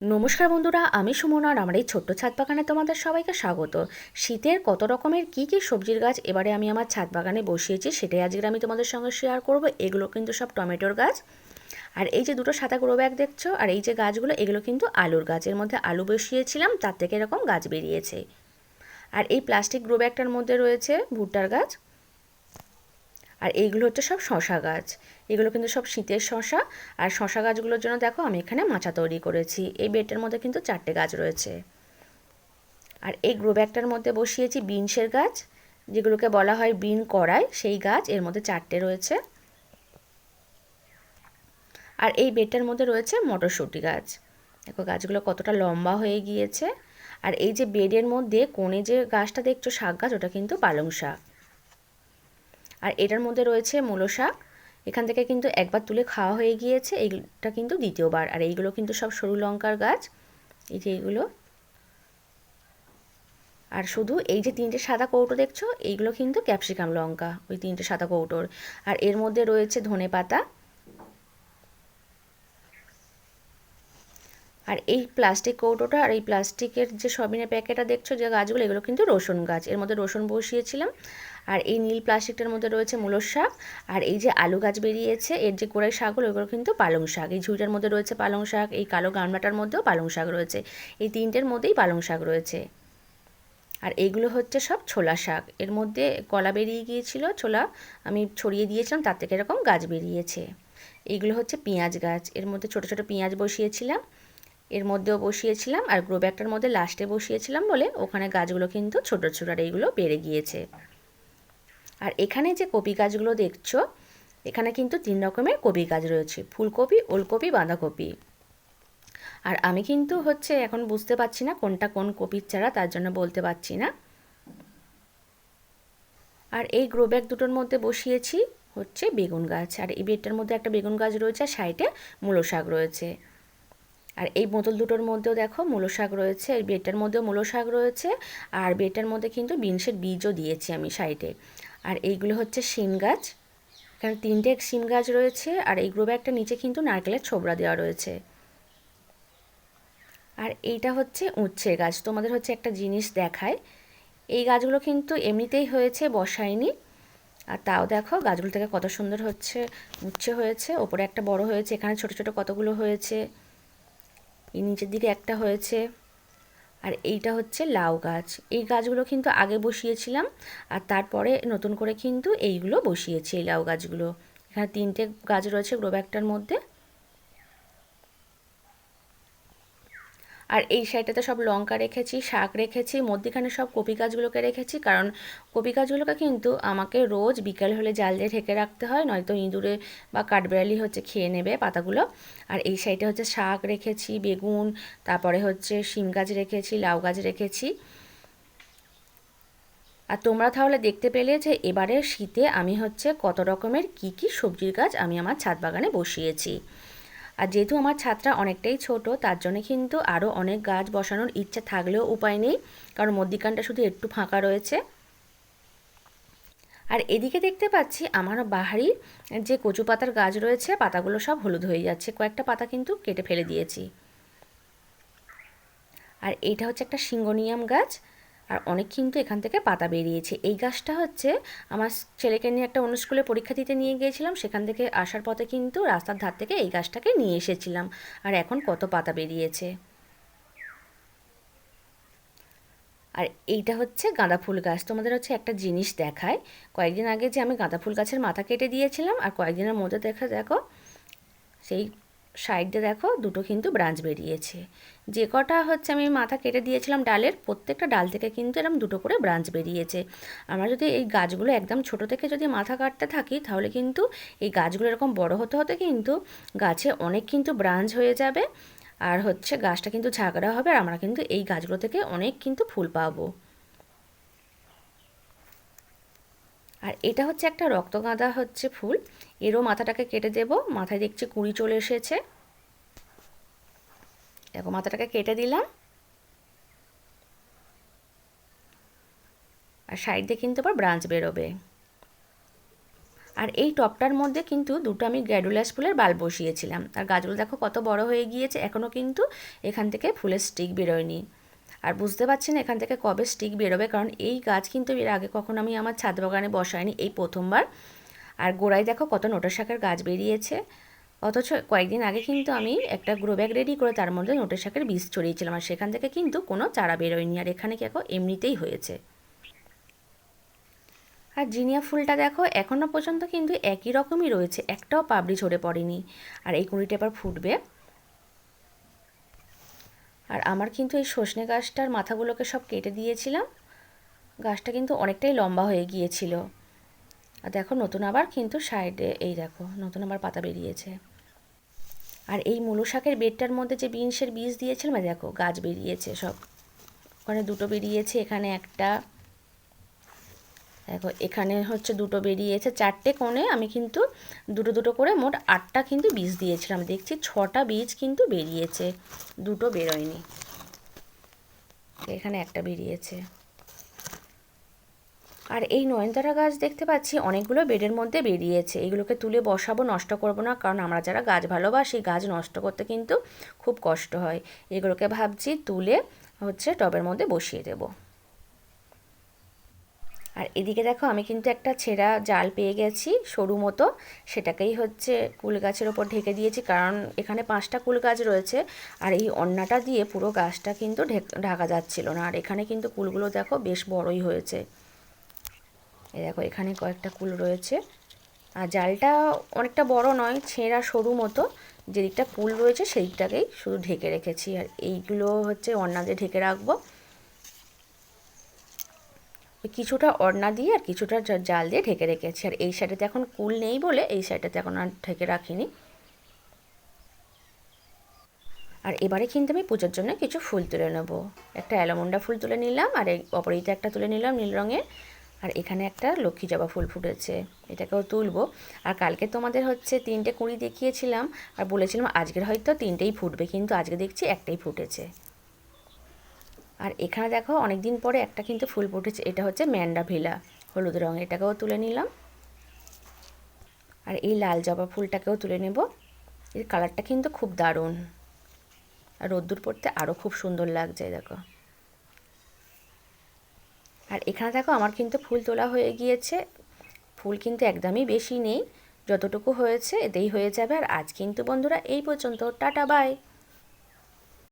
নমস্কার বন্ধুরা, আমি সুমন আর আমার এই ছোট্ট ছাদ বাগানে তোমাদের সবাইকে স্বাগত। শীতের কত রকমের কি সবজির গাছ এবারে আমি আমার ছাদ বাগানে বসিয়েছি সেটাই আজকে আমি তোমাদের সঙ্গে শেয়ার করব। এগুলো কিন্তু সব টমেটোর গাছ। আর এই যে দুটো সাদা গ্রো ব্যাগ দেখছো আর এই যে গাছগুলো, এগুলো কিন্তু আলুর গাছ। এর মধ্যে আলু বসিয়েছিলাম, তার থেকে এরকম গাছ বেরিয়েছে। আর এই প্লাস্টিক গ্রো ব্যাগটার মধ্যে রয়েছে ভুট্টার গাছ। আর এইগুলো হচ্ছে সব শশা গাছ। এগুলো কিন্তু সব শীতের শশা। আর শশা গাছগুলোর জন্য দেখো আমি এখানে মাচা তৈরি করেছি। এই বেডটার মধ্যে কিন্তু 4টে গাছ রয়েছে। আর এই গ্রো ব্যাগটার মধ্যে বসিয়েছি বিনসের গাছ, যেগুলোকে বলা হয় বিন কড়াই, সেই গাছ। এর মধ্যে 4টে রয়েছে। আর এই বেডটার মধ্যে রয়েছে মটরশুঁটি গাছ। দেখো গাছগুলো কতটা লম্বা হয়ে গিয়েছে। আর এই যে বেডের মধ্যে কোণে যে গাছটা দেখছো শাক গাছ, ওটা কিন্তু পালং শাক। আর এটার মধ্যে রয়েছে মূলো শাক। এখান থেকে কিন্তু একবার তুলে খাওয়া হয়ে গিয়েছে, এইটা কিন্তু দ্বিতীয়বার। আর এইগুলো কিন্তু সব সরু লঙ্কার গাছ, এই যে এইগুলো। আর শুধু এই যে 3টে সাদা কৌটো দেখছো, এইগুলো কিন্তু ক্যাপসিকাম লঙ্কা, ওই 3টে সাদা কৌটোর। আর এর মধ্যে রয়েছে ধনেপাতা। আর এই প্লাস্টিক কৌটোটা আর এই প্লাস্টিকের যে সবিনের প্যাকেটটা দেখছো যে গাছগুলো, এগুলো কিন্তু রসুন গাছ। এর মধ্যে রসুন বসিয়েছিলাম। আর এই নীল প্লাস্টিকটার মধ্যে রয়েছে মূলোর শাক। আর এই যে আলু গাছ বেরিয়েছে, এর যে গোড়ায় শাকগুলো, ওগুলো কিন্তু পালং শাক। এই ঝুড়িটার মধ্যে রয়েছে পালং শাক, এই কালো গামলাটার মধ্যেও পালং শাক রয়েছে। এই 3টের মধ্যেই পালং শাক রয়েছে। আর এইগুলো হচ্ছে সব ছোলা শাক। এর মধ্যে কলা বেরিয়ে গিয়েছিল, ছোলা আমি ছড়িয়ে দিয়েছিলাম, তার থেকে এরকম গাছ বেরিয়েছে। এইগুলো হচ্ছে পেঁয়াজ গাছ। এর মধ্যে ছোট ছোট পেঁয়াজ বসিয়েছিলাম, এর মধ্যেও বসিয়েছিলাম। আর গ্রো ব্যাগটার মধ্যে লাস্টে বসিয়েছিলাম বলে ওখানে গাছগুলো কিন্তু ছোট ছোট, আর এইগুলো বেড়ে গিয়েছে। আর এখানে যে কপি গাছগুলো দেখছো, এখানে কিন্তু 3 রকমের কপি গাছ রয়েছে: ফুলকপি, ওলকপি, বাঁধাকপি। আর আমি কিন্তু হচ্ছে এখন বুঝতে পারছি না কোনটা কোন কপির চারা, তার জন্য বলতে পারছি না। আর এই গ্রো ব্যাগ দুটোর মধ্যে বসিয়েছি হচ্ছে বেগুন গাছ। আর এই বেডটার মধ্যে একটা বেগুন গাছ রয়েছে, আর সাইডে মূলো শাক রয়েছে। আর এই বোতল দুটোর মধ্যেও দেখো মূলো শাক রয়েছে, এই বেডটার মধ্যেও মূলো শাক রয়েছে। আর বেডটার মধ্যে কিন্তু বিনসের বীজও দিয়েছি আমি সাইডে। আর এইগুলো হচ্ছে শিম গাছ। এখানে 3টে শিম গাছ রয়েছে। আর এই গ্রো ব্যাগটার নিচে কিন্তু নারকেলের ছোবড়া দেওয়া রয়েছে। আর এইটা হচ্ছে উচ্ছে গাছ। তোমাদের হচ্ছে একটা জিনিস দেখায়, এই গাছগুলো কিন্তু এমনিতেই হয়েছে, বসায়নি। আর তাও দেখো গাছগুলো থেকে কত সুন্দর হচ্ছে, উচ্ছে হয়েছে। ওপরে একটা বড় হয়েছে, এখানে ছোট ছোট কতগুলো হয়েছে, এই নিচের দিকে একটা হয়েছে। আর এইটা হচ্ছে লাউ গাছ। এই গাছগুলো কিন্তু আগে বসিয়েছিলাম, আর তারপরে নতুন করে কিন্তু এইগুলো বসিয়েছি, এই লাউ গাছগুলো। এখানে 3টে গাছ রয়েছে গ্রো ব্যাগটার মধ্যে। আর এই সাইডটাতে সব লঙ্কা রেখেছি, শাক রেখেছি, মধ্যিখানে সব কপি গাছগুলোকে রেখেছি। কারণ কপি গাছগুলোকে কিন্তু আমাকে রোজ বিকাল হলে জাল দিয়ে ঢেকে রাখতে হয়, নয়তো ইঁদুরে বা কাঠবিড়ালি হচ্ছে খেয়ে নেবে পাতাগুলো। আর এই সাইডে হচ্ছে শাক রেখেছি, বেগুন, তারপরে হচ্ছে শিম গাছ রেখেছি, লাউ গাছ রেখেছি। আর তোমরা তাহলে দেখতে পেলে যে এবারে শীতে আমি হচ্ছে কত রকমের কি সবজির গাছ আমি আমার ছাদ বাগানে বসিয়েছি। আর যেহেতু আমার ছাদটা অনেকটাই ছোট, তার জন্য কিন্তু আরও অনেক গাছ বসানোর ইচ্ছা থাকলেও উপায় নেই, কারণ মধ্যিখানটা শুধু একটু ফাঁকা রয়েছে। আর এদিকে দেখতে পাচ্ছি আমার বাহারি যে কচু পাতার গাছ রয়েছে, পাতাগুলো সব হলুদ হয়ে যাচ্ছে, কয়েকটা পাতা কিন্তু কেটে ফেলে দিয়েছি। আর এইটা হচ্ছে একটা সিঙ্গোনিয়াম গাছ। আর অনেক কিন্তু এখান থেকে পাতা বেরিয়েছে। এই গাছটা হচ্ছে আমার ছেলেকে নিয়ে একটা অন্য স্কুলে পরীক্ষা দিতে নিয়ে গিয়েছিলাম, সেখান থেকে আসার পথে কিন্তু রাস্তার ধার থেকে এই গাছটাকে নিয়ে এসেছিলাম। আর এখন কত পাতা বেরিয়েছে। আর এইটা হচ্ছে গাঁদা ফুল গাছ। তোমাদের হচ্ছে একটা জিনিস দেখায়, কয়েকদিন আগে যে আমি গাঁদা ফুল গাছের মাথা কেটে দিয়েছিলাম, আর কয়েকদিনের মধ্যে দেখো সেই সাইডে দেখো দুটো কিন্তু ব্রাঞ্চ বেরিয়েছে। যে কটা হচ্ছে আমি মাথা কেটে দিয়েছিলাম ডালের, প্রত্যেকটা ডাল থেকে কিন্তু এরকম দুটো করে ব্রাঞ্চ বেরিয়েছে। আমরা যদি এই গাছগুলো একদম ছোট থেকে যদি মাথা কাটতে থাকি, তাহলে কিন্তু এই গাছগুলো এরকম বড় হতে হতে কিন্তু গাছে অনেক কিন্তু ব্রাঞ্চ হয়ে যাবে। আর হচ্ছে গাছটা কিন্তু ঝাঁকড়া হবে, আর আমরা কিন্তু এই গাছগুলো থেকে অনেক কিন্তু ফুল পাবো। আর এটা হচ্ছে একটা রক্তগাঁদা হচ্ছে ফুল, এরও মাথাটাকে কেটে দেব। মাথায় দেখছি কুঁড়ি চলে এসেছে, দেখো মাথাটাকে কেটে দিলাম। আর সাইড দিয়ে কিন্তু আবার ব্রাঞ্চ বেরোবে। আর এই টবটার মধ্যে কিন্তু দুটো আমি গ্র্যাডুলাস ফুলের বাল্ব বসিয়েছিলাম। আর গাছগুলো দেখো কত বড় হয়ে গিয়েছে, এখনও কিন্তু এখান থেকে ফুলের স্টিক বেরোয়নি। আর বুঝতে পারছি না এখান থেকে কবে স্টিক বেরোবে, কারণ এই গাছ কিন্তু এর আগে কখনো আমি আমার ছাদ বাগানে বসাইনি, এই প্রথমবার। আর গোড়ায় দেখো কত নোটের শাকের গাছ বেরিয়েছে, অথচ কয়েকদিন আগে কিন্তু আমি একটা গ্রো ব্যাগ রেডি করে তার মধ্যে নোটের শাকের বীজ ছড়িয়েছিলাম, আর সেখান থেকে কিন্তু কোনো চারা বেরোয়নি। আর এখানে কি এখন এমনিতেই হয়েছে। আর জিনিয়া ফুলটা দেখো এখনও পর্যন্ত কিন্তু একই রকমই রয়েছে, একটাও পাপড়ি ঝরে পড়েনি। আর এই কুঁড়িটা এবার ফুটবে। আর আমার কিন্তু এই সজনে গাছটার মাথাগুলোকে সব কেটে দিয়েছিলাম, গাছটা কিন্তু অনেকটাই লম্বা হয়ে গিয়েছিল। আর দেখো নতুন আবার কিন্তু সাইডে এই দেখো নতুন আবার পাতা বেরিয়েছে। আর এই মূলো শাকের বেডটার মধ্যে যে বিনসের বীজ দিয়েছিলাম, দেখো গাছ বেরিয়েছে সব। ওখানে দুটো বেরিয়েছে, এখানে একটা, দেখো এখানে হচ্ছে দুটো বেরিয়েছে, চারটে কোণে আমি কিন্তু দুটো দুটো করে মোট 8টা কিন্তু বীজ দিয়েছিলাম। দেখছি 6টা বীজ কিন্তু বেরিয়েছে, দুটো বেরোয়নি। এখানে একটা বেরিয়েছে। আর এই নয়নতারা গাছ দেখতে পাচ্ছি অনেকগুলো বেডের মধ্যে বেরিয়েছে, এগুলোকে তুলে বসাবো, নষ্ট করব না, কারণ আমরা যারা গাছ ভালোবাসি গাছ নষ্ট করতে কিন্তু খুব কষ্ট হয়। এগুলোকে ভাবছি তুলে হচ্ছে টবের মধ্যে বসিয়ে দেব। আর এদিকে দেখো আমি কিন্তু একটা ছেঁড়া জাল পেয়ে গেছি সরু মতো, সেটাকেই হচ্ছে কুল গাছের ওপর ঢেকে দিয়েছি, কারণ এখানে 5টা কুল গাছ রয়েছে। আর এই অন্যটা দিয়ে পুরো গাছটা কিন্তু ঢাকা যাচ্ছিল না। আর এখানে কিন্তু কুলগুলো দেখো বেশ বড়ই হয়েছে, এই দেখো এখানে কয়েকটা কুল রয়েছে। আর জালটা অনেকটা বড় নয়, ছেঁড়া সরু মতো, যেদিকটা কুল রয়েছে সেই দিকটাকেই শুধু ঢেকে রেখেছি। আর এইগুলো হচ্ছে ওড়না দিয়ে ঢেকে রাখবো, কিছুটা ওড়না দিয়ে আর কিছুটা জাল দিয়ে ঢেকে রেখেছি। আর এই সাইডেতে এখন কুল নেই বলে এই সাইডটাতে এখন আর ঢেকে রাখিনি। আর এবারে কিন্তু আমি পুজোর জন্য কিছু ফুল তুলে নেব। একটা অ্যালমন্ডা ফুল তুলে নিলাম, আর এই অপরিতে একটা তুলে নিলাম নীল রঙের। আর এখানে একটা লক্ষ্মী জবা ফুল ফুটেছে, এটাকেও তুলবো। আর কালকে তোমাদের হচ্ছে 3টে কুঁড়ি দেখিয়েছিলাম, আর বলেছিলাম আজকের হয়তো 3টেই ফুটবে, কিন্তু আজকে দেখছি একটাই ফুটেছে। আর এখানে দেখো অনেক দিন পরে একটা কিন্তু ফুল ফুটেছে, এটা হচ্ছে ম্যান্ডাভিলা হলুদ রঙের, এটাকেও তুলে নিলাম। আর এই লাল জবা ফুলটাকেও তুলে নেব, এর কালারটা কিন্তু খুব দারুণ, আর রোদ্দুর পড়তে আরও খুব সুন্দর লাগছে দেখো। আর এখানে দেখো আমার কিন্তু ফুল তোলা হয়ে গিয়েছে, ফুল কিন্তু একদমই বেশি নেই, যতটুকু হয়েছে এতেই হয়ে যাবে। আর আজ কিন্তু বন্ধুরা এই পর্যন্ত, টাটা বাই।